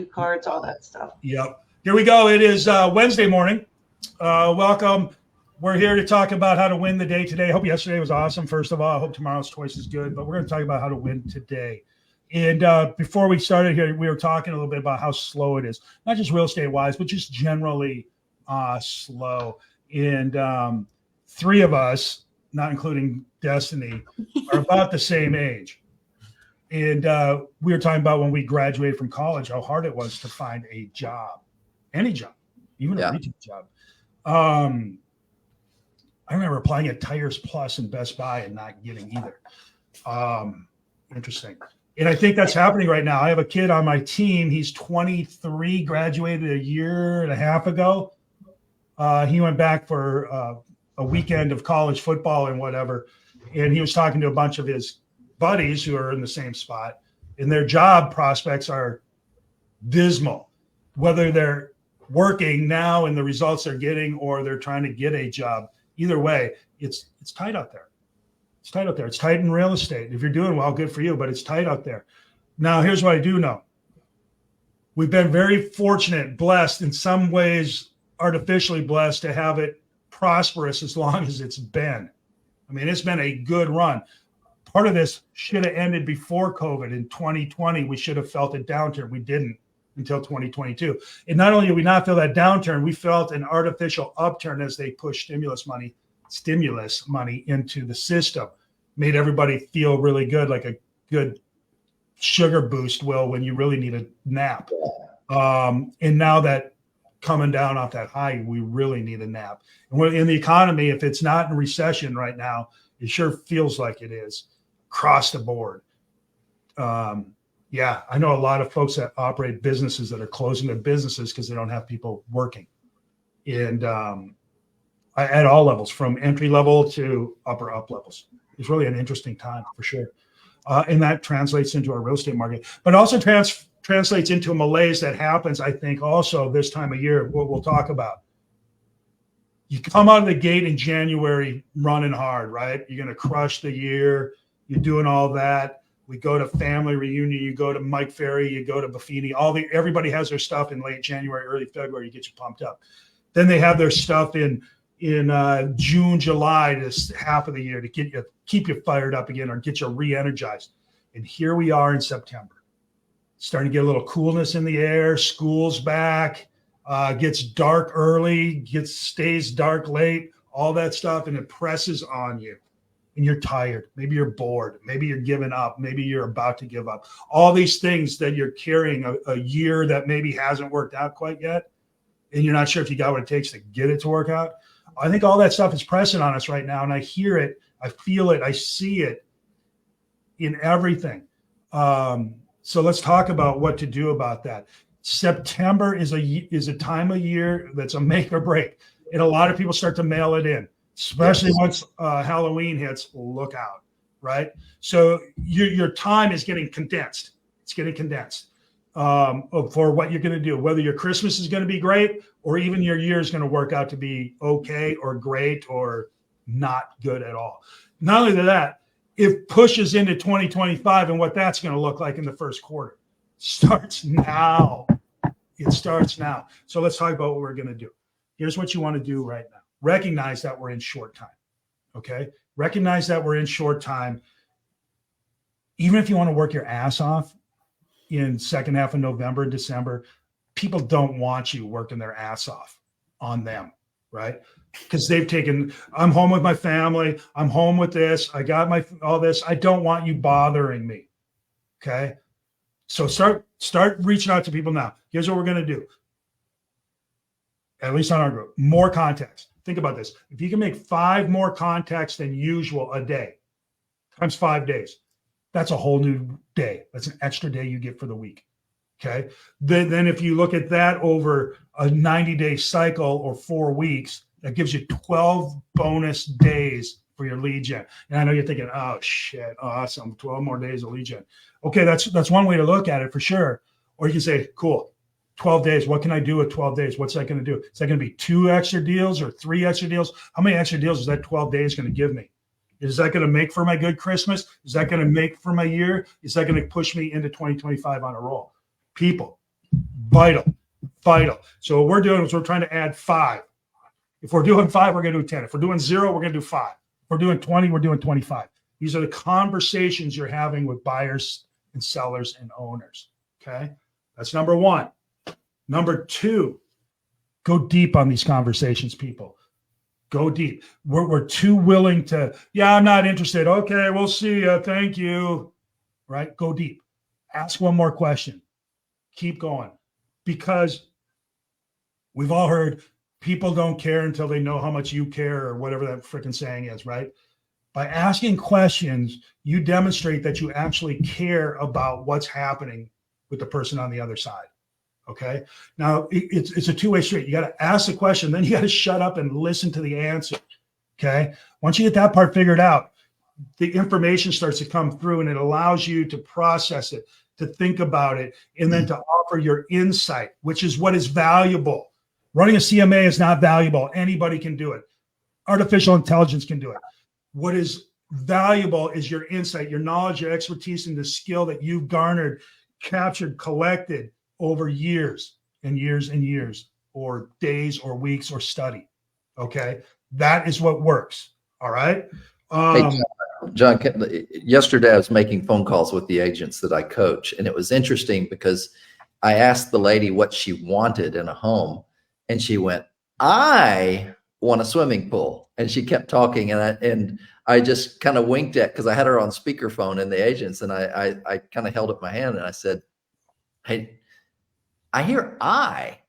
you cards, all that stuff. Yep. Here we go. It is Wednesday morning. Welcome. We're here to talk about how to win the day today. I hope yesterday was awesome. First of all, I hope tomorrow's twice as good, but we're going to talk about how to win today. And before we started here, we were talking a little bit about how slow it is, not just real estate wise, but just generally slow. And three of us, not including Destiny, are about the same age. And we were talking about when we graduated from college, how hard it was to find a job, any job, even a retail job. I remember applying at Tires Plus and Best Buy and not getting either. Interesting. And I think that's happening right now. I have a kid on my team. He's 23, graduated a year and a half ago. He went back for a weekend of college football and whatever. And he was talking to a bunch of his buddies who are in the same spot, and their job prospects are dismal, whether they're working now and the results they're getting or they're trying to get a job. Either way, it's tight out there. It's tight out there. It's tight in real estate. If you're doing well, good for you, but it's tight out there. Now, here's what I do know. We've been very fortunate, blessed, in some ways artificially blessed, to have it prosperous as long as it's been. I mean, it's been a good run. Part of this should have ended before COVID. In 2020, we should have felt a downturn. We didn't until 2022. And not only did we not feel that downturn, we felt an artificial upturn as they pushed stimulus money into the system. Made everybody feel really good, like a good sugar boost will when you really need a nap. And now that coming down off that high, we really need a nap. And we're in the economy, if it's not in recession right now, it sure feels like it is across the board. I know a lot of folks that operate businesses that are closing their businesses because they don't have people working. And at all levels, from entry level to upper up levels. It's really an interesting time for sure. And that translates into our real estate market, but also translates into a malaise that happens, I think, also this time of year, what we'll talk about. You come out of the gate in January running hard, right? You're going to crush the year. You're doing all that. We go to family reunion. You go to Mike Ferry. You go to Buffini. Everybody has their stuff in late January, early February. You get you pumped up. Then they have their stuff in June, July, this half of the year to keep you fired up again or get you re-energized. And here we are in September, starting to get a little coolness in the air. School's back. Gets dark early, stays dark late, all that stuff, and it presses on you. And you're tired. Maybe you're bored. Maybe you're giving up. Maybe you're about to give up. All these things that you're carrying a year that maybe hasn't worked out quite yet, and you're not sure if you got what it takes to get it to work out. I think all that stuff is pressing on us right now, and I hear it, I feel it, I see it in everything. So let's talk about what to do about that. September is a time of year that's a make or break. And a lot of people start to mail it in, especially once Halloween hits. Look out, right? So your time is getting condensed. It's getting condensed for what you're going to do, whether your Christmas is going to be great or even your year is going to work out to be okay or great or not good at all. Not only that, it pushes into 2025 and what that's going to look like in the first quarter. Starts now. It starts now. So let's talk about what we're going to do. Here's what you want to do right now. Recognize that we're in short time. Okay? Recognize that we're in short time. Even if you want to work your ass off in second half of November, December, people don't want you working their ass off on them, right? Because they've taken, I'm home with my family. I'm home with this. I got all this. I don't want you bothering me. Okay? So start reaching out to people now. Here's what we're going to do. At least on our group, more contacts. Think about this. If you can make 5 more contacts than usual a day, times 5 days, that's a whole new day. That's an extra day you get for the week. Okay. Then if you look at that over a 90-day cycle or 4 weeks, that gives you 12 bonus days for your lead gen. And I know you're thinking, oh shit, awesome, 12 more days of lead gen. Okay, that's one way to look at it for sure. Or you can say, cool, 12 days. What can I do with 12 days? What's that going to do? Is that going to be 2 extra deals or 3 extra deals? How many extra deals is that 12 days going to give me? Is that going to make for my good Christmas? Is that going to make for my year? Is that going to push me into 2025 on a roll? People, Vital. So what we're doing is we're trying to add 5. If we're doing 5, we're going to do 10. If we're doing 0, we're going to do 5. If we're doing 20, we're doing 25. These are the conversations you're having with buyers and sellers and owners. Okay. That's number 1. Number 2, go deep on these conversations, people. Go deep. We're too willing to, yeah, I'm not interested. Okay, we'll see you. Thank you. Right? Go deep. Ask one more question. Keep going. Because we've all heard people don't care until they know how much you care, or whatever that freaking saying is, right? By asking questions, you demonstrate that you actually care about what's happening with the person on the other side. Okay. Now it's a two-way street. You got to ask the question, then you got to shut up and listen to the answer. Okay. Once you get that part figured out, the information starts to come through, and it allows you to process it, to think about it, and then to offer your insight, which is what is valuable. Running a CMA is not valuable. Anybody can do it. Artificial intelligence can do it. What is valuable is your insight, your knowledge, your expertise, and the skill that you've garnered, captured, collected over years and years and years, or days or weeks or study. Okay. That is what works. All right. Hey, John, yesterday I was making phone calls with the agents that I coach, and it was interesting because I asked the lady what she wanted in a home, and she went, I want a swimming pool. And she kept talking, and I just kind of winked at, because I had her on speakerphone in the agents, and I kind of held up my hand and I said, hey, I hear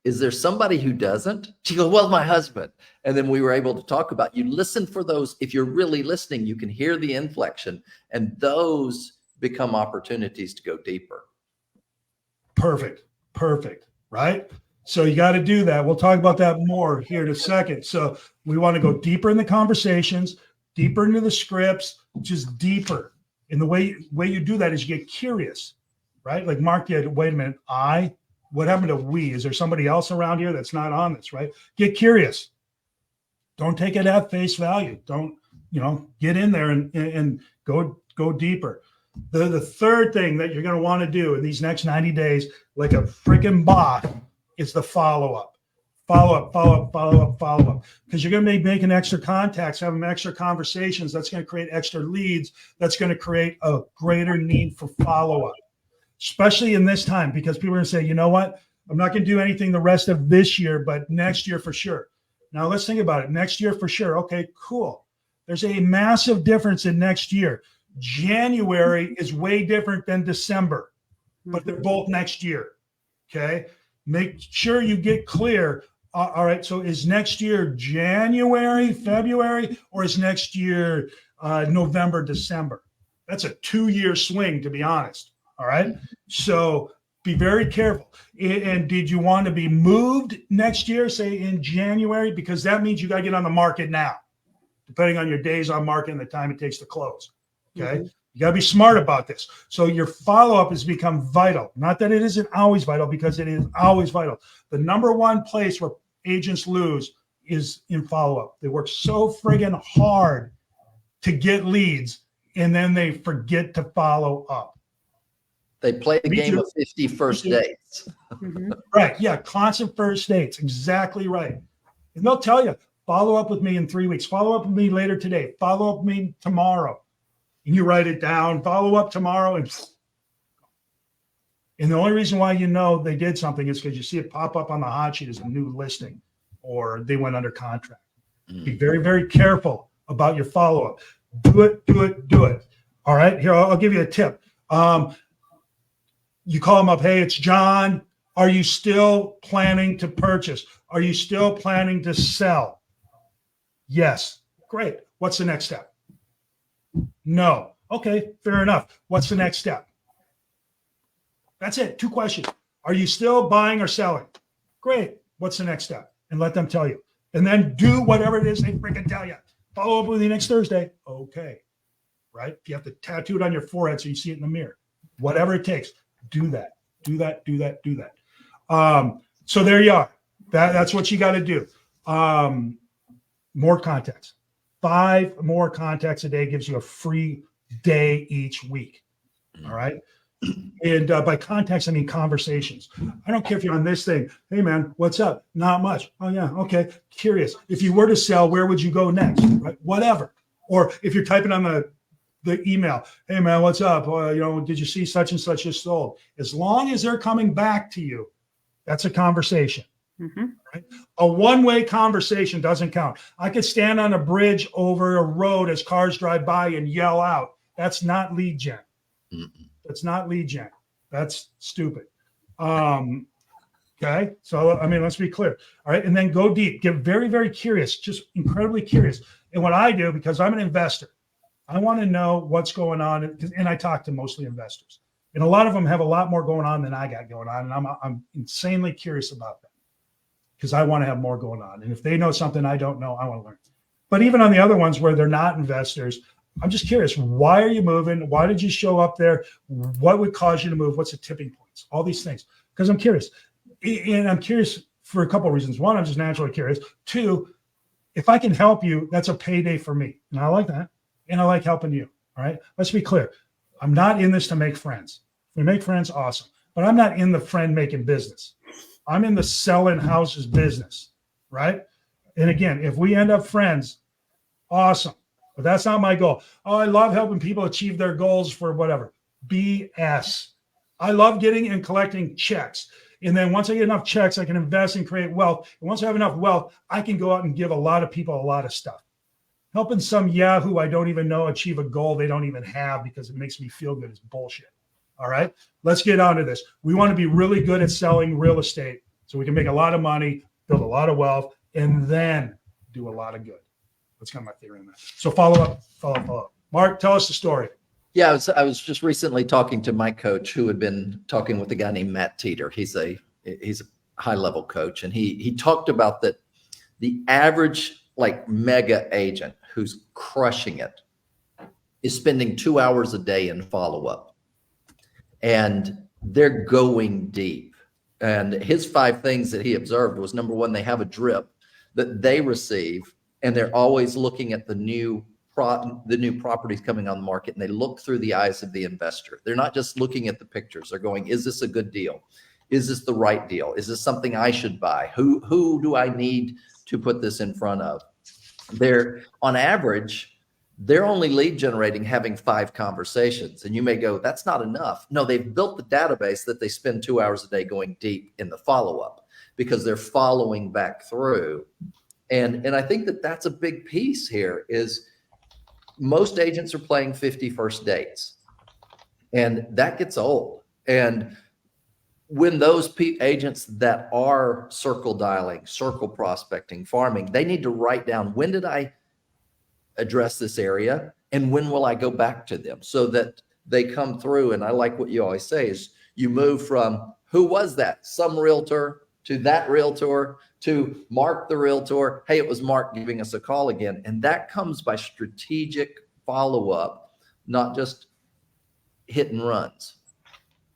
is there somebody who doesn't? She goes, well, my husband. And then we were able to talk about, you listen for those. If you're really listening, you can hear the inflection, and those become opportunities to go deeper. Perfect. Right. So you got to do that. We'll talk about that more here in a second. So we want to go deeper in the conversations, deeper into the scripts, just deeper. And the way you do that is you get curious, right? Like Mark did. Wait a minute. What happened to we? Is there somebody else around here that's not on this, right? Get curious. Don't take it at face value. Don't, get in there and go deeper. The third thing that you're going to want to do in these next 90 days, like a freaking bot, is the follow-up. Because you're going to be making extra contacts, having extra conversations. That's going to create extra leads. That's going to create a greater need for follow-up. Especially in this time, because people are going to say, you know what? I'm not going to do anything the rest of this year, but next year for sure. Now let's think about it. Next year for sure. Okay, cool. There's a massive difference in next year. January is way different than December, but they're both next year. Okay. Make sure you get clear. All right. So is next year January, February, or is next year November, December? That's a 2-year swing, to be honest. All right. So be very careful. And did you want to be moved next year, say in January? Because that means you got to get on the market now, depending on your days on market and the time it takes to close. Okay. Mm-hmm. You got to be smart about this. So your follow-up has become vital. Not that it isn't always vital, because it is always vital. The number one place where agents lose is in follow-up. They work so friggin' hard to get leads, and then they forget to follow up. They play the game of 50 first dates. Right. Yeah. Constant first dates. Exactly right. And they'll tell you, follow up with me in 3 weeks. Follow up with me later today. Follow up with me tomorrow. And you write it down. Follow up tomorrow. And the only reason why you know they did something is because you see it pop up on the hot sheet as a new listing, or they went under contract. Be very, very careful about your follow-up. Do it. All right. Here, I'll give you a tip. You call them up. Hey, it's John. Are you still planning to purchase? Are you still planning to sell? Yes. Great. What's the next step? No. Okay, fair enough. What's the next step? That's it. 2 questions. Are you still buying or selling? Great. What's the next step? And let them tell you. And then do whatever it is they freaking tell you. Follow up with you next Thursday. Okay. Right? If you have to tattoo it on your forehead so you see it in the mirror. Whatever it takes. Do that. So there you are. That's what you got to do. More contacts. 5 more contacts a day gives you a free day each week. All right. And by contacts, I mean conversations. I don't care if you're on this thing. Hey, man, what's up? Not much. Oh, yeah. Okay. Curious. If you were to sell, where would you go next? Right? Whatever. Or if you're typing on the email, hey, man, what's up? Did you see such and such just sold? As long as they're coming back to you, that's a conversation. Mm-hmm. Right? A one-way conversation doesn't count. I could stand on a bridge over a road as cars drive by and yell out. That's not lead gen. That's not lead gen. That's stupid. Okay. So, I mean, let's be clear. All right. And then go deep. Get very, very curious, just incredibly curious. And what I do, because I'm an investor, I want to know what's going on. And I talk to mostly investors. And a lot of them have a lot more going on than I got going on. And I'm insanely curious about that because I want to have more going on. And if they know something I don't know, I want to learn. But even on the other ones where they're not investors, I'm just curious. Why are you moving? Why did you show up there? What would cause you to move? What's the tipping points? All these things. Because I'm curious. And I'm curious for a couple of reasons. One, I'm just naturally curious. Two, if I can help you, that's a payday for me. And I like that. And I like helping you. All right. Let's be clear. I'm not in this to make friends. If we make friends, awesome. But I'm not in the friend making business. I'm in the selling houses business. Right. And again, if we end up friends, awesome. But that's not my goal. Oh, I love helping people achieve their goals for whatever. BS. I love getting and collecting checks. And then once I get enough checks, I can invest and create wealth. And once I have enough wealth, I can go out and give a lot of people a lot of stuff. Helping some Yahoo I don't even know achieve a goal they don't even have because it makes me feel good is bullshit. All right, let's get on to this. We want to be really good at selling real estate so we can make a lot of money, build a lot of wealth, and then do a lot of good. That's kind of my theory on that. So follow up. Mark, tell us the story. Yeah, I was just recently talking to my coach who had been talking with a guy named Matt Teeter. He's a high level coach, and he talked about that the average like mega agent who's crushing it is spending 2 hours a day in follow up, and they're going deep. And his 5 things that he observed was, number one, they have a drip that they receive. And they're always looking at the new properties coming on the market, and they look through the eyes of the investor. They're not just looking at the pictures. They're going, is this a good deal? Is this the right deal? Is this something I should buy? Who do I need to put this in front of? They're on average, they're only lead generating having 5 conversations. And you may go, that's not enough. No, they've built the database that they spend 2 hours a day going deep in the follow-up because they're following back through. And I think that that's a big piece here is most agents are playing 50 first dates, and that gets old. And when those agents that are circle dialing, circle prospecting, farming, they need to write down, when did I address this area and when will I go back to them so that they come through. And I like what you always say is you move from who was that? Some realtor to that realtor to Mark the realtor. Hey, it was Mark giving us a call again. And that comes by strategic follow-up, not just hit and runs.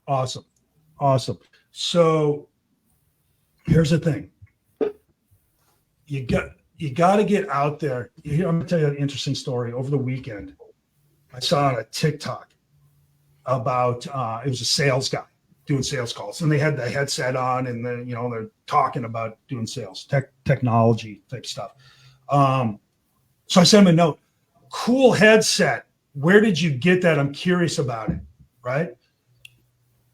Awesome. So here's the thing. You got to get out there. I'm going to tell you an interesting story. Over the weekend, I saw on a TikTok about, it was a sales guy doing sales calls, and they had the headset on, and they're talking about doing sales, technology type stuff. So I sent him a note. Cool headset. Where did you get that? I'm curious about it. Right.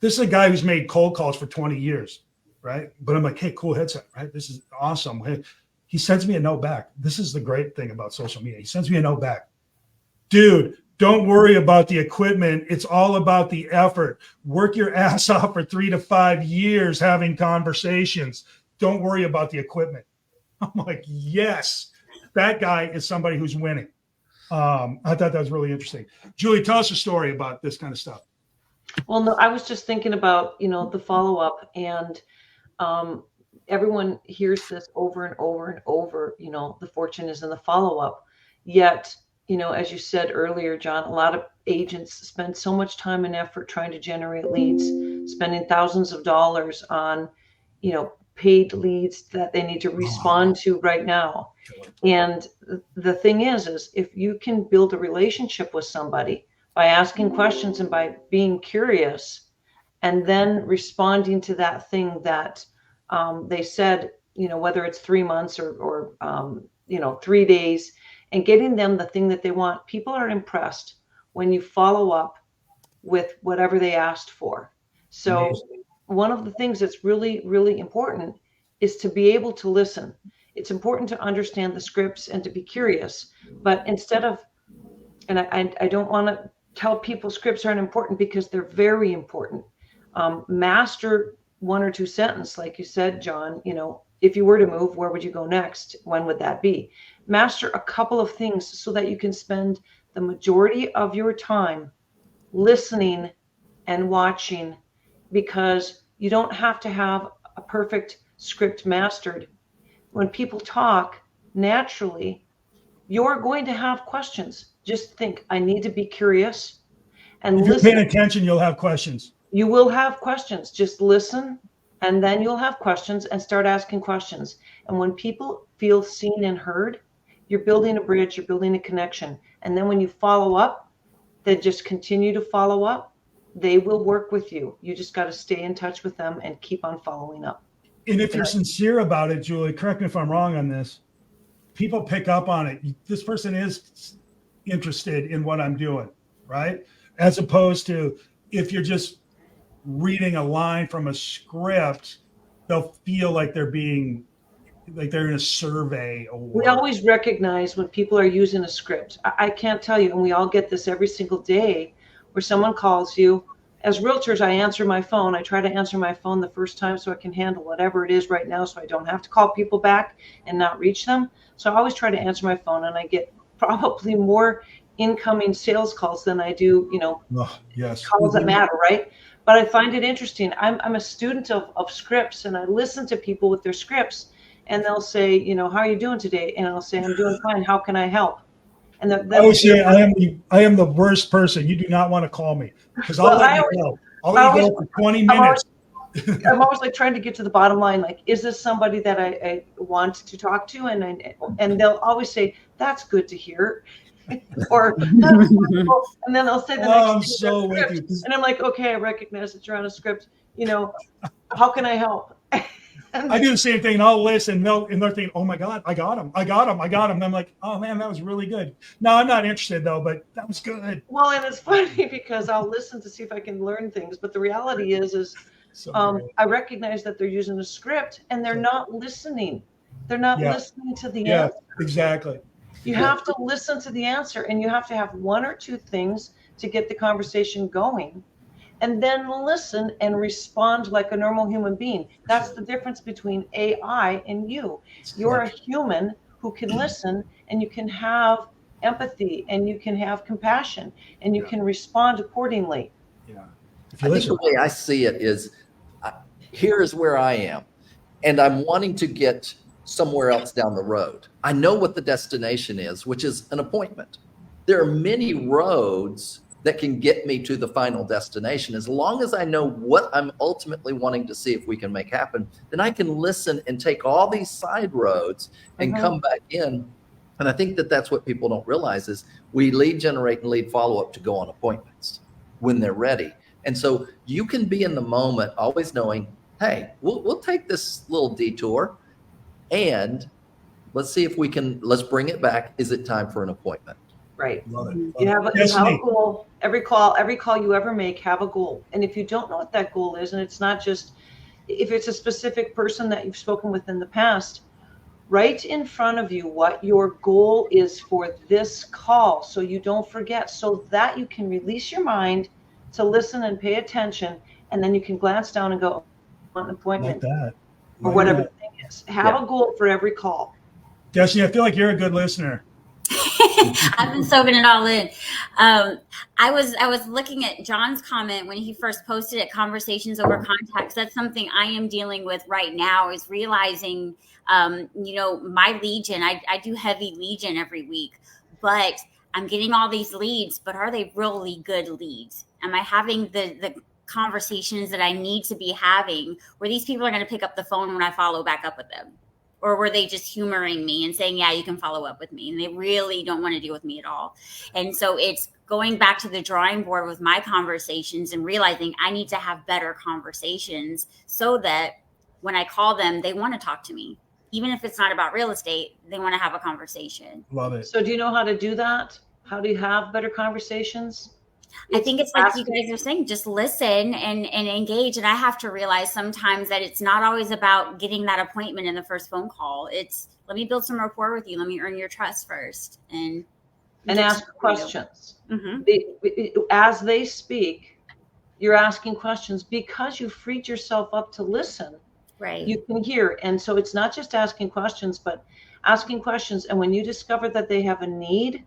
This is a guy who's made cold calls for 20 years. Right. But I'm like, hey, cool headset. Right. This is awesome. Hey, he sends me a note back. This is the great thing about social media. He sends me a note back. Dude, don't worry about the equipment. It's all about the effort. Work your ass off for 3 to 5 years having conversations. Don't worry about the equipment. I'm like, yes, that guy is somebody who's winning. I thought that was really interesting. Julie, tell us a story about this kind of stuff. Well, no, I was just thinking about, the follow-up, and everyone hears this over and over and over, the fortune is in the follow-up. Yet, as you said earlier, John, a lot of agents spend so much time and effort trying to generate leads, spending thousands of dollars on, paid leads that they need to respond to right now. And the thing is if you can build a relationship with somebody, by asking questions and by being curious, and then responding to that thing that they said, whether it's 3 months or 3 days, and getting them the thing that they want. People are impressed when you follow up with whatever they asked for. So Amazing. one of the things that's really, really important is to be able to listen. It's important to understand the scripts and to be curious, but instead of, and I don't want to tell people scripts aren't important, because they're very important. Master 1 or 2 sentences, like you said, John, if you were to move, where would you go next? When would that be? Master a couple of things so that you can spend the majority of your time listening and watching, because you don't have to have a perfect script mastered. When people talk naturally, you're going to have questions. Just think, I need to be curious and If you're listen. paying attention, you'll have questions. You will have questions. Just listen, and then you'll have questions, and start asking questions. And when people feel seen and heard, you're building a bridge, you're building a connection. And then when you follow up, then just continue to follow up. They will work with you. You just got to stay in touch with them and keep on following up. And if you're sincere about it, Julie, correct me if I'm wrong on this, people pick up on it. This person is interested in what I'm doing, right? As opposed to if you're just reading a line from a script, they'll feel like they're in a survey. We always recognize when people are using a script. I can't tell you, and we all get this every single day, where someone calls you. As realtors, I answer my phone. I try to answer my phone the first time so I can handle whatever it is right now, so I don't have to call people back and not reach them. So I always try to answer my phone, and I get probably more incoming sales calls than I do, yes, calls that matter, right? But I find it interesting. I'm a student of scripts, and I listen to people with their scripts, and they'll say, how are you doing today? And I'll say, I'm doing fine. How can I help? And I always say I am the worst person. You do not want to call me, because I'll let you go. I'll let you go for 20 minutes. I'm always like trying to get to the bottom line. Like, is this somebody that I want to talk to? And they'll always say, that's good to hear. Or that's wonderful. And then they'll say the next I'm thing, so with you. and I'm like, okay, I recognize that you're on a script. How can I help? I do the same thing, and I'll listen, and they're thinking, oh my God, I got him. And I'm like, oh man, that was really good. No, I'm not interested though, but that was good. Well, and it's funny because I'll listen to see if I can learn things, but the reality is I recognize that they're using a script and they're not listening. They're not listening to the answer. Exactly. You have to listen to the answer, and you have to have 1 or 2 things to get the conversation going, and then listen and respond like a normal human being. That's the difference between AI and you. You're a human who can listen, and you can have empathy, and you can have compassion, and you can respond accordingly. Yeah. I think the way I see it is, here is where I am, and I'm wanting to get somewhere else down the road. I know what the destination is, which is an appointment. There are many roads that can get me to the final destination. As long as I know what I'm ultimately wanting to see if we can make happen, then I can listen and take all these side roads and come back in. And I think that that's what people don't realize is we lead generate and lead follow up to go on appointments when they're ready. And so you can be in the moment always knowing, hey, we'll take this little detour and let's see if we can, let's bring it back. Is it time for an appointment? Right. Love it. You have a goal. Every call you ever make, have a goal. And if you don't know what that goal is, and it's not just, if it's a specific person that you've spoken with in the past, write in front of you what your goal is for this call, so you don't forget, so that you can release your mind to listen and pay attention, and then you can glance down and go, I want an appointment, or whatever the thing is. Have a goal for every call. Destiny, I feel like you're a good listener. I've been soaking it all in. I was looking at John's comment when he first posted it, conversations over contacts. That's something I am dealing with right now, is realizing, my lead gen, I do heavy lead gen every week, but I'm getting all these leads, but are they really good leads? Am I having the conversations that I need to be having, where these people are going to pick up the phone when I follow back up with them? Or were they just humoring me and saying, yeah, you can follow up with me? And they really don't want to deal with me at all. And so it's going back to the drawing board with my conversations and realizing I need to have better conversations so that when I call them, they want to talk to me. Even if it's not about real estate, they want to have a conversation. Love it. So do you know how to do that? How do you have better conversations? I think it's like you guys are saying, just listen and engage. And I have to realize sometimes that it's not always about getting that appointment in the first phone call. It's let me build some rapport with you. Let me earn your trust first. And ask questions. Mm-hmm. As they speak, you're asking questions because you freed yourself up to listen. Right. You can hear. And so it's not just asking questions, but asking questions. And when you discover that they have a need,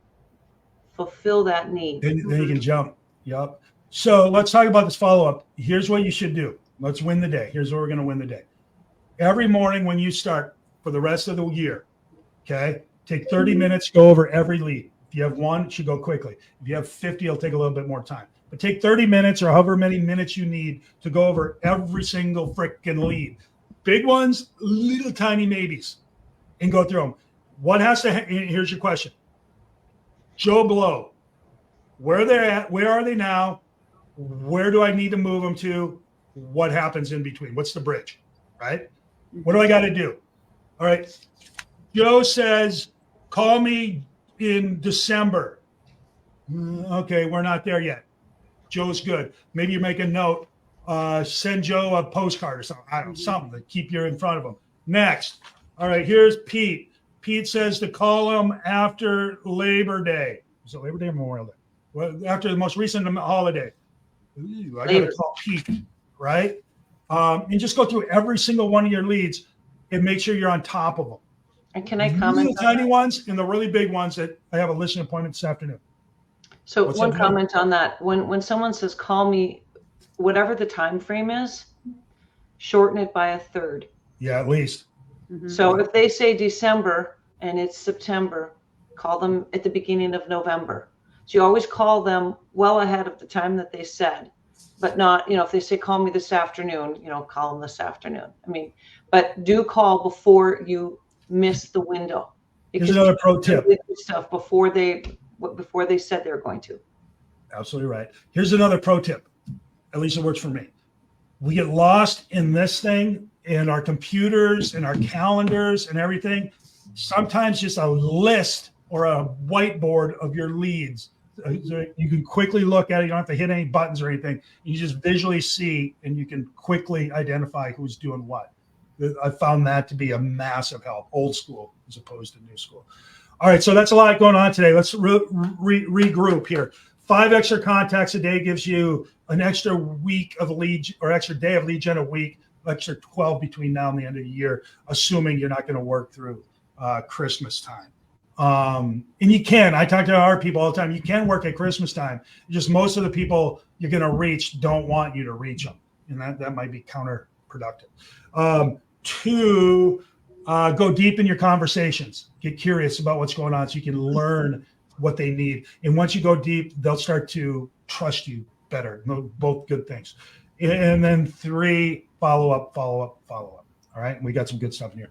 fulfill that need. Then you can jump. Yep. So let's talk about this follow-up. Here's what you should do. Let's win the day. Here's what we're going to win the day. Every morning when you start for the rest of the year, okay, take 30 minutes, go over every lead. If you have one, it should go quickly. If you have 50, it'll take a little bit more time. But take 30 minutes or however many minutes you need to go over every single freaking lead. Big ones, little tiny maybes, and go through them. What has to, here's your question. Joe Blow, where they're at, where are they now? Where do I need to move them to? What happens in between? What's the bridge, right? What do I got to do? All right. Joe says, call me in December. Okay, we're not there yet. Joe's good. Maybe you make a note, send Joe a postcard or something. I don't know, something to keep you in front of him. Next. All right, here's Pete. Pete says to call him after Labor Day. Is it Labor Day or Memorial Day? Well, after the most recent holiday. Ooh, I got to call Pete, right? And just go through every single one of your leads and make sure you're on top of them. And can I comment? The tiny ones and the really big ones that I have a listing appointment this afternoon. So What's one up, comment on that. When someone says, call me, whatever the time frame is, shorten it by a third. Yeah, at least. Mm-hmm. So if they say December and it's September, call them at the beginning of November. So you always call them well ahead of the time that they said, but not, if they say, call me this afternoon, call them this afternoon. I mean, but do call before you miss the window. Here's another pro tip. Stuff before they said they were going to. Absolutely right. Here's another pro tip. At least it works for me. We get lost in this thing in our computers and our calendars and everything. Sometimes just a list or a whiteboard of your leads. So you can quickly look at it. You don't have to hit any buttons or anything. You just visually see and you can quickly identify who's doing what. I found that to be a massive help, old school as opposed to new school. All right, so that's a lot going on today. Let's regroup here. 5 extra contacts a day gives you an extra week of lead or extra day of lead gen a week, extra 12 between now and the end of the year, assuming you're not going to work through Christmas time. And you can. I talk to our people all the time. You can work at Christmas time. Just most of the people you're going to reach don't want you to reach them, and that might be counterproductive. 2, go deep in your conversations. Get curious about what's going on so you can learn what they need. And once you go deep, they'll start to trust you better. Both good things. And then 3, follow up. All right. We got some good stuff in here.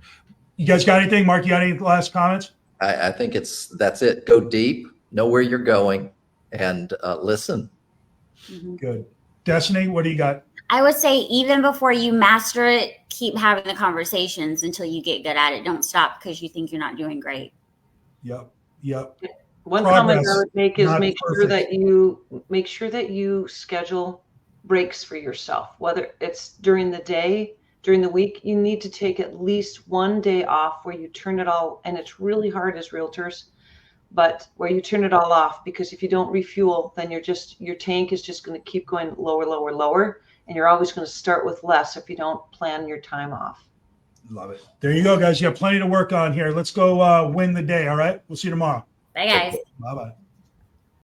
You guys got anything? Mark, you got any last comments? I think that's it. Go deep, know where you're going, and listen. Mm-hmm. Good. Destiny, what do you got? I would say even before you master it, keep having the conversations until you get good at it. Don't stop because you think you're not doing great. Yep. One Progress, comment I would make is not make sure that you schedule breaks for yourself, whether it's during the day, during the week. You need to take at least one day off where you turn it all, and it's really hard as realtors, but where you turn it all off, because if you don't refuel, then your tank is just going to keep going lower, and you're always going to start with less if you don't plan your time off. Love it. There you go, guys. You have plenty to work on here. Let's go win the day. All right. We'll see you tomorrow. Bye, guys. Bye-bye.